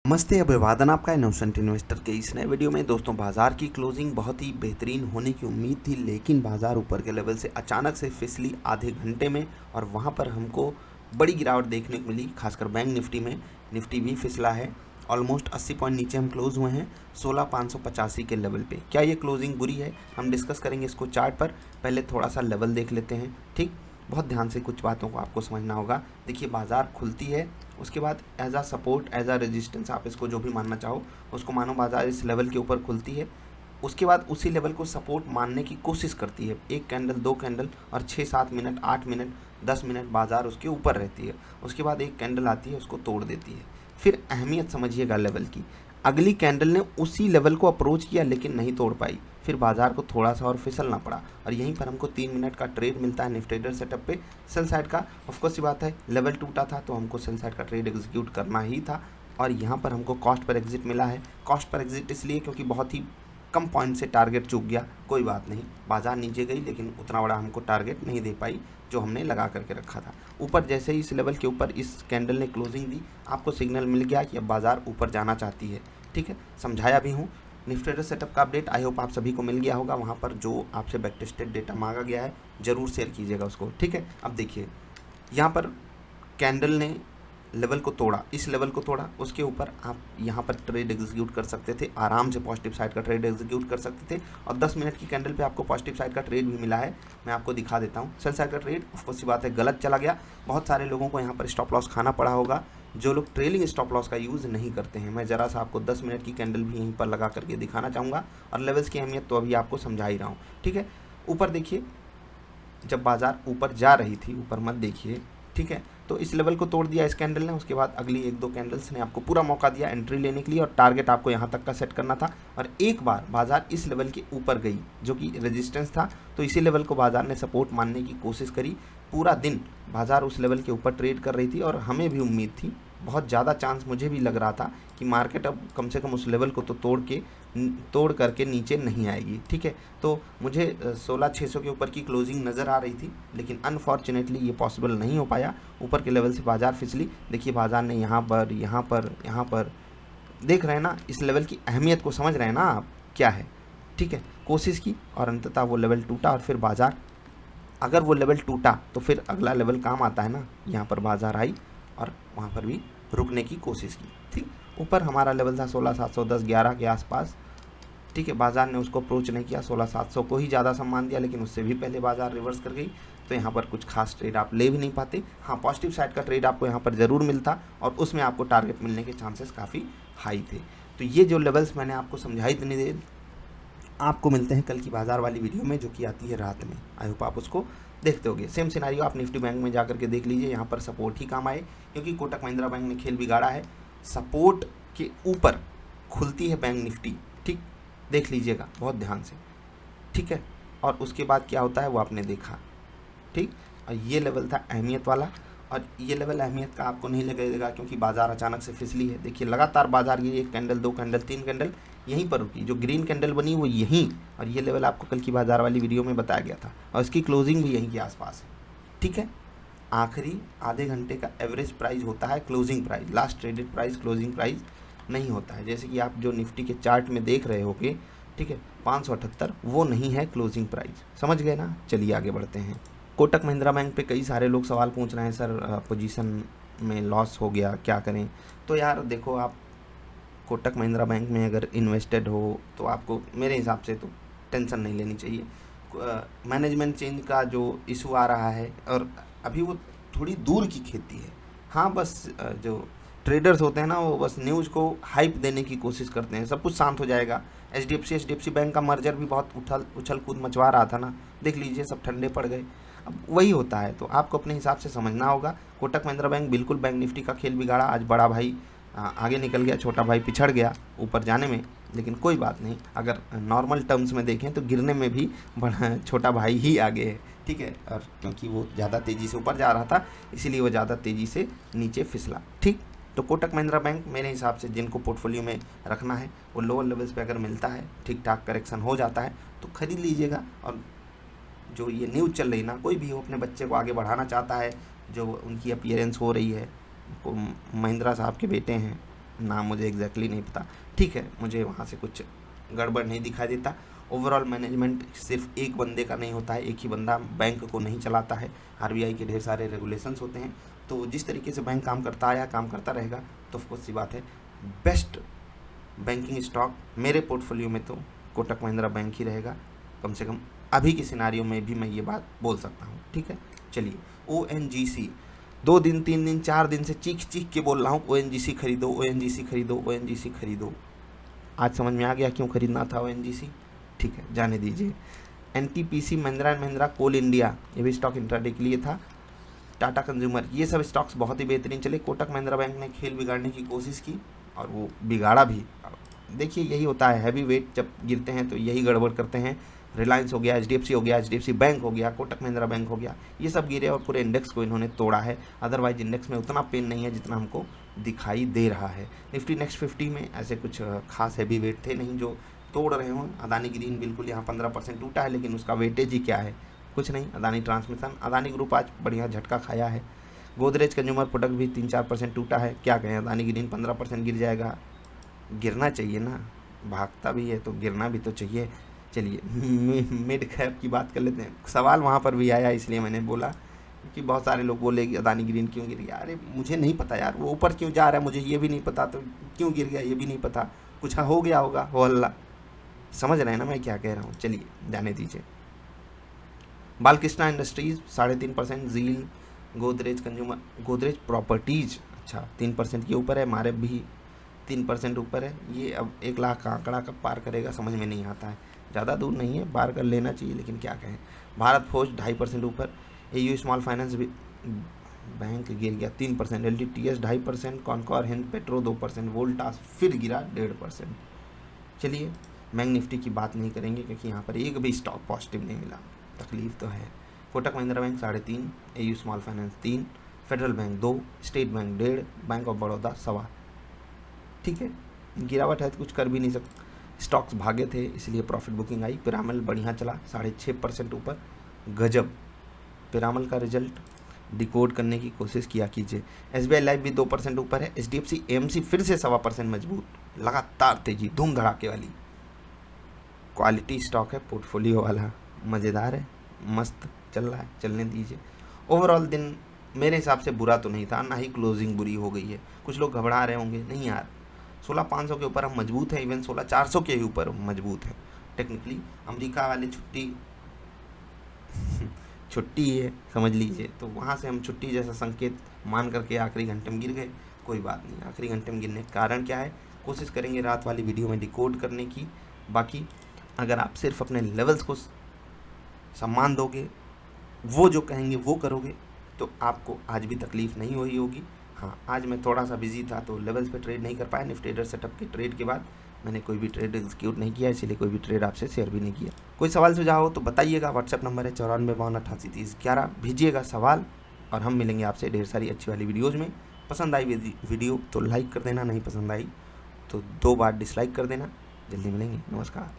नमस्ते, अभिवादन आपका इनोसेंट इन्वेस्टर के इस नए वीडियो में। दोस्तों, बाजार की क्लोजिंग बहुत ही बेहतरीन होने की उम्मीद थी, लेकिन बाजार ऊपर के लेवल से अचानक से फिसली आधे घंटे में और वहां पर हमको बड़ी गिरावट देखने को मिली। खासकर बैंक निफ्टी में, निफ्टी भी फिसला है। ऑलमोस्ट 80 पॉइंट नीचे हम क्लोज हुए हैं 16,585 के लेवल पे। क्या ये क्लोजिंग बुरी है? हम डिस्कस करेंगे इसको चार्ट पर। पहले थोड़ा सा लेवल देख लेते हैं। ठीक, बहुत ध्यान से कुछ बातों को आपको समझना होगा। देखिए, बाजार खुलती है, उसके बाद एज आ सपोर्ट, एज आ रेजिस्टेंस, आप इसको जो भी मानना चाहो उसको मानो। बाजार इस लेवल के ऊपर खुलती है, उसके बाद उसी लेवल को सपोर्ट मानने की कोशिश करती है। एक कैंडल, दो कैंडल और 6-7 मिनट, 8 मिनट, 10 मिनट बाजार उसके ऊपर रहती है। उसके बाद एक कैंडल आती है, उसको तोड़ देती है। फिर अहमियत समझिएगा लेवल की। अगली कैंडल ने उसी लेवल को अप्रोच किया लेकिन नहीं तोड़ पाई। फिर बाजार को थोड़ा सा और फिसलना पड़ा और यहीं पर हमको 3 मिनट का ट्रेड मिलता है निफ्टी ट्रेडर सेटअप पे, सेल साइड का। ऑफकोर्स ये बात है, लेवल टूटा था तो हमको सेल साइड का ट्रेड एग्जीक्यूट करना ही था और यहाँ पर हमको कॉस्ट पर एग्जिट मिला है। कॉस्ट पर एग्जिट इसलिए क्योंकि बहुत ही कम पॉइंट से टारगेट चूक गया। कोई बात नहीं, बाजार नीचे गई लेकिन उतना बड़ा हमको टारगेट नहीं दे पाई जो हमने लगा करके रखा था। ऊपर जैसे ही इस लेवल के ऊपर इस कैंडल ने क्लोजिंग दी, आपको सिग्नल मिल गया कि अब बाजार ऊपर जाना चाहती है। ठीक है, समझाया भी हूँ। निफ्टी ट्रेडर सेटअप का अपडेट आई होप आप सभी को मिल गया होगा। वहाँ पर जो आपसे बैक टेस्टेड डेटा मांगा गया है ज़रूर शेयर कीजिएगा उसको। ठीक है, अब देखिए, यहाँ पर कैंडल ने लेवल को तोड़ा, इस लेवल को तोड़ा, उसके ऊपर आप यहाँ पर ट्रेड एग्जीक्यूट कर सकते थे, आराम से पॉजिटिव साइड का ट्रेड एग्जीक्यूट कर सकते थे। और 10 मिनट की कैंडल पे आपको पॉजिटिव साइड का ट्रेड भी मिला है। मैं आपको दिखा देता हूँ। सेल साइड का ट्रेड ऑफकोर्स सी बात है गलत चला गया। बहुत सारे लोगों को यहाँ पर स्टॉप लॉस खाना पड़ा होगा जो लोग ट्रेलिंग स्टॉप लॉस का यूज़ नहीं करते हैं। मैं ज़रा सा आपको 10 मिनट की कैंडल भी यहीं पर लगा करके दिखाना चाहूँगा और लेवल्स की अहमियत तो अभी आपको समझा ही रहा हूँ। ठीक है, ऊपर देखिए, जब बाजार ऊपर जा रही थी, ऊपर मत देखिए, ठीक है, तो इस लेवल को तोड़ दिया इस कैंडल ने। उसके बाद अगली 1-2 कैंडल्स ने आपको पूरा मौका दिया एंट्री लेने के लिए और टारगेट आपको यहाँ तक का सेट करना था। और एक बार बाजार इस लेवल के ऊपर गई जो कि रेजिस्टेंस था, तो इसी लेवल को बाजार ने सपोर्ट मानने की कोशिश करी। पूरा दिन बाजार उस लेवल के ऊपर ट्रेड कर रही थी और हमें भी उम्मीद थी, बहुत ज़्यादा चांस मुझे भी लग रहा था कि मार्केट अब कम से कम उस लेवल को तो तोड़ करके नीचे नहीं आएगी। ठीक है, तो मुझे 16,600 के ऊपर की क्लोजिंग नज़र आ रही थी, लेकिन अनफॉर्चुनेटली ये पॉसिबल नहीं हो पाया। ऊपर के लेवल से बाजार फिसली। देखिए, बाजार ने यहाँ पर देख रहे हैं ना, इस लेवल की अहमियत को समझ रहे हैं ना आप क्या है। ठीक है, कोशिश की और अंततः वो लेवल टूटा और फिर बाजार, अगर वो लेवल टूटा तो फिर अगला लेवल काम आता है ना। यहाँ पर बाजार आई और वहाँ पर भी रुकने की कोशिश की। ठीक, ऊपर हमारा लेवल था 16,710-11 के आसपास। ठीक है, बाजार ने उसको अप्रोच नहीं किया, 16,700 को ही ज़्यादा सम्मान दिया, लेकिन उससे भी पहले बाजार रिवर्स कर गई। तो यहाँ पर कुछ खास ट्रेड आप ले भी नहीं पाते। हाँ, पॉजिटिव साइड का ट्रेड आपको यहाँ पर ज़रूर मिलता और उसमें आपको टारगेट मिलने के चांसेस काफ़ी हाई थे। तो ये जो लेवल्स मैंने आपको समझाई इतनी देर, आपको मिलते हैं कल की बाजार वाली वीडियो में जो कि आती है रात में। आई होप आप उसको देखते होगे। सेम सिनारियो आप निफ्टी बैंक में जाकर के देख लीजिए, यहाँ पर सपोर्ट ही काम आए क्योंकि कोटक महिंद्रा बैंक ने खेल बिगाड़ा है। सपोर्ट के ऊपर खुलती है बैंक निफ्टी। ठीक, देख लीजिएगा बहुत ध्यान से। ठीक है, और उसके बाद क्या होता है वो आपने देखा। ठीक, और ये लेवल था अहमियत वाला और ये लेवल अहमियत का आपको नहीं लगेगा क्योंकि बाजार अचानक से फिसली है। देखिए, लगातार बाजार ये 1 कैंडल, 2 कैंडल, 3 कैंडल यहीं पर रुकी। जो ग्रीन कैंडल बनी वो यहीं, और ये लेवल आपको कल की बाजार वाली वीडियो में बताया गया था और इसकी क्लोजिंग भी यहीं के आसपास है। ठीक है, आखिरी आधे घंटे का एवरेज प्राइस होता है closing price, last traded price closing price नहीं होता है। जैसे कि आप जो निफ्टी के चार्ट में देख रहे होगे, ठीक है, 578 वो नहीं है क्लोजिंग प्राइस। समझ गए ना? चलिए आगे बढ़ते हैं। कोटक महिंद्रा बैंक पे कई सारे लोग सवाल पूछ रहे हैं, सर पोजीशन में लॉस हो गया, क्या करें? तो यार देखो, आप कोटक महिंद्रा बैंक में अगर इन्वेस्टेड हो तो आपको मेरे हिसाब से तो टेंशन नहीं लेनी चाहिए। मैनेजमेंट चेंज का जो इशू आ रहा है और अभी वो थोड़ी दूर की खेती है। हाँ, बस जो ट्रेडर्स होते हैं ना, वो बस न्यूज़ को हाइप देने की कोशिश करते हैं, सब कुछ शांत हो जाएगा। एचडीएफसी बैंक का मर्जर भी बहुत उछल कूद मचवा रहा था ना, देख लीजिए सब ठंडे पड़ गए। अब वही होता है, तो आपको अपने हिसाब से समझना होगा। कोटक महिंद्रा बैंक बिल्कुल बैंक निफ्टी का खेल बिगाड़ा। आज बड़ा भाई आगे निकल गया, छोटा भाई पिछड़ गया ऊपर जाने में, लेकिन कोई बात नहीं। अगर नॉर्मल टर्म्स में देखें तो गिरने में भी बड़ा छोटा भाई ही आगे है। ठीक है, और क्योंकि वो ज़्यादा तेज़ी से ऊपर जा रहा था इसीलिए वो ज़्यादा तेज़ी से नीचे फिसला। ठीक, तो कोटक महिंद्रा बैंक मेरे हिसाब से जिनको पोर्टफोलियो में रखना है वो लोअर लेवल्स पे अगर मिलता है, ठीक ठाक करेक्शन हो जाता है तो ख़रीद लीजिएगा। और जो ये न्यूज़ चल रही ना, कोई भी हो अपने बच्चे को आगे बढ़ाना चाहता है, जो उनकी अपीयरेंस हो रही है, महिंद्रा साहब के बेटे हैं, नाम मुझे एग्जैक्टली नहीं पता, ठीक है, मुझे वहाँ से कुछ गड़बड़ नहीं दिखाई देता। ओवरऑल मैनेजमेंट सिर्फ एक बंदे का नहीं होता है, एक ही बंदा बैंक को नहीं चलाता है, आरबीआई के ढेर सारे रेगुलेशंस होते हैं। तो जिस तरीके से बैंक काम करता आया, काम करता रहेगा, तो ऑफकोर्स सी बात है बेस्ट बैंकिंग स्टॉक मेरे पोर्टफोलियो में तो कोटक महिंद्रा बैंक ही रहेगा, कम से कम अभी के सिनारियो में भी मैं ये बात बोल सकता हूँ, ठीक है। चलिए ONGC 2 दिन 3 दिन 4 दिन से चीख चीख के बोल रहा हूँ ONGC खरीदो, ONGC खरीदो, ONGC खरीदो। आज समझ में आ गया क्यों खरीदना था ONGC, ठीक है, जाने दीजिए। NTPC Mahindra and Mahindra Coal India, ये भी स्टॉक इंट्राडे के लिए था। टाटा कंज्यूमर, ये सब स्टॉक्स बहुत ही बेहतरीन चले। कोटक महिंद्रा बैंक ने खेल बिगाड़ने की कोशिश की और वो बिगाड़ा भी। देखिए यही होता है, हैवी वेट जब गिरते हैं तो यही गड़बड़ करते हैं। रिलायंस हो गया, HDFC हो गया, HDFC बैंक हो गया, कोटक महिंद्रा बैंक हो गया, ये सब गिरे और पूरे इंडेक्स को इन्होंने तोड़ा है। अदरवाइज इंडेक्स में उतना पेन नहीं है जितना हमको दिखाई दे रहा है। निफ्टी नेक्स्ट 50 में ऐसे कुछ खास हैवी वेट थे नहीं जो तोड़ रहे हों। अदानी ग्रीन बिल्कुल यहाँ 15% टूटा है, लेकिन उसका वेटेज ही क्या है, कुछ नहीं। अदानी ट्रांसमिशन, अदानी ग्रुप आज बढ़िया झटका खाया है। गोदरेज कंज्यूमर प्रोडक्ट भी 3-4% टूटा है, क्या कहें। अदानी ग्रीन 15% गिर जाएगा, गिरना चाहिए ना, भागता भी है तो गिरना भी तो चाहिए। चलिए मिड कैप की बात कर लेते हैं। सवाल वहाँ पर भी आया इसलिए मैंने बोला कि बहुत सारे लोग बोले कि अदानी ग्रीन क्यों गिर गया। अरे मुझे नहीं पता यार, वो ऊपर क्यों जा रहा है मुझे ये भी नहीं पता, तो क्यों गिर गया ये भी नहीं पता, कुछ हो गया होगा हो अल्लाह, समझ रहे हैं ना मैं क्या कह रहा हूँ। चलिए जाने दीजिए। बालकृष्णा इंडस्ट्रीज 3.5%, जील, गोदरेज कंज्यूमर, गोदरेज प्रॉपर्टीज अच्छा 3% के ऊपर है, हमारे भी 3% ऊपर है। ये अब 1 लाख का आंकड़ा कब पार करेगा समझ में नहीं आता है, ज़्यादा दूर नहीं है, पार कर लेना चाहिए, लेकिन क्या कहें। भारत फोर्ज 2.5% ऊपर, AU स्मॉल फाइनेंस बैंक गिर गया 3%, LTTS 2.5%, कॉनकॉर हिंद पेट्रो 2%, वोल्टास फिर गिरा 1.5%। चलिए बैंक निफ्टी की बात नहीं करेंगे क्योंकि यहाँ पर एक भी स्टॉक पॉजिटिव नहीं मिला, तकलीफ तो है। Kotak Mahindra bank 3.5%, AU small finance 3%, federal bank 2%, state bank 1.5%, bank of Baroda 1.25%, ठीक है। गिरावट है तो कुछ कर भी नहीं सकते, स्टॉक्स भागे थे इसलिए प्रॉफिट बुकिंग आई। पिरामल बढ़िया चला 6.5% ऊपर, गजब। पिरामल का रिजल्ट डिकोड करने की कोशिश किया कीजिए। SBI लाइफ भी 2% ऊपर है। HDFC AMC फिर से 1.25% मजबूत, लगातार तेजी, धूम धड़ाके वाली क्वालिटी स्टॉक है, पोर्टफोलियो वाला, मज़ेदार है, मस्त चल रहा है, चलने दीजिए। ओवरऑल दिन मेरे हिसाब से बुरा तो नहीं था, ना ही क्लोजिंग बुरी हो गई है। कुछ लोग घबरा रहे होंगे, नहीं यार 16,500 के ऊपर हम मजबूत हैं, इवन 16,400 के ऊपर मजबूत है। टेक्निकली अमेरिका वाले छुट्टी है समझ लीजिए, तो वहाँ से हम छुट्टी जैसा संकेत मान करके आखिरी घंटे में गिर गए, कोई बात नहीं। आखिरी घंटे में गिरने का कारण क्या है, कोशिश करेंगे रात वाली वीडियो में डिकोड करने की। बाकी अगर आप सिर्फ अपने लेवल्स को सम्मान दोगे, वो जो कहेंगे वो करोगे, तो आपको आज भी तकलीफ़ नहीं हुई होगी। हाँ, आज मैं थोड़ा सा बिजी था तो लेवल्स पे ट्रेड नहीं कर पाया। निफ्टी ट्रेडर सेटअप के ट्रेड के बाद मैंने कोई भी ट्रेड एग्जीक्यूट नहीं किया, इसीलिए कोई भी ट्रेड आपसे शेयर भी नहीं किया। कोई सवाल सुझाव हो तो बताइएगा, व्हाट्सएप नंबर है 9452883011, भेजिएगा सवाल और हम मिलेंगे आपसे ढेर सारी अच्छी वाली वीडियोज़ में। पसंद आई वीडियो तो लाइक कर देना, नहीं पसंद आई तो 2 बार डिसलाइक कर देना। जल्दी मिलेंगे, नमस्कार।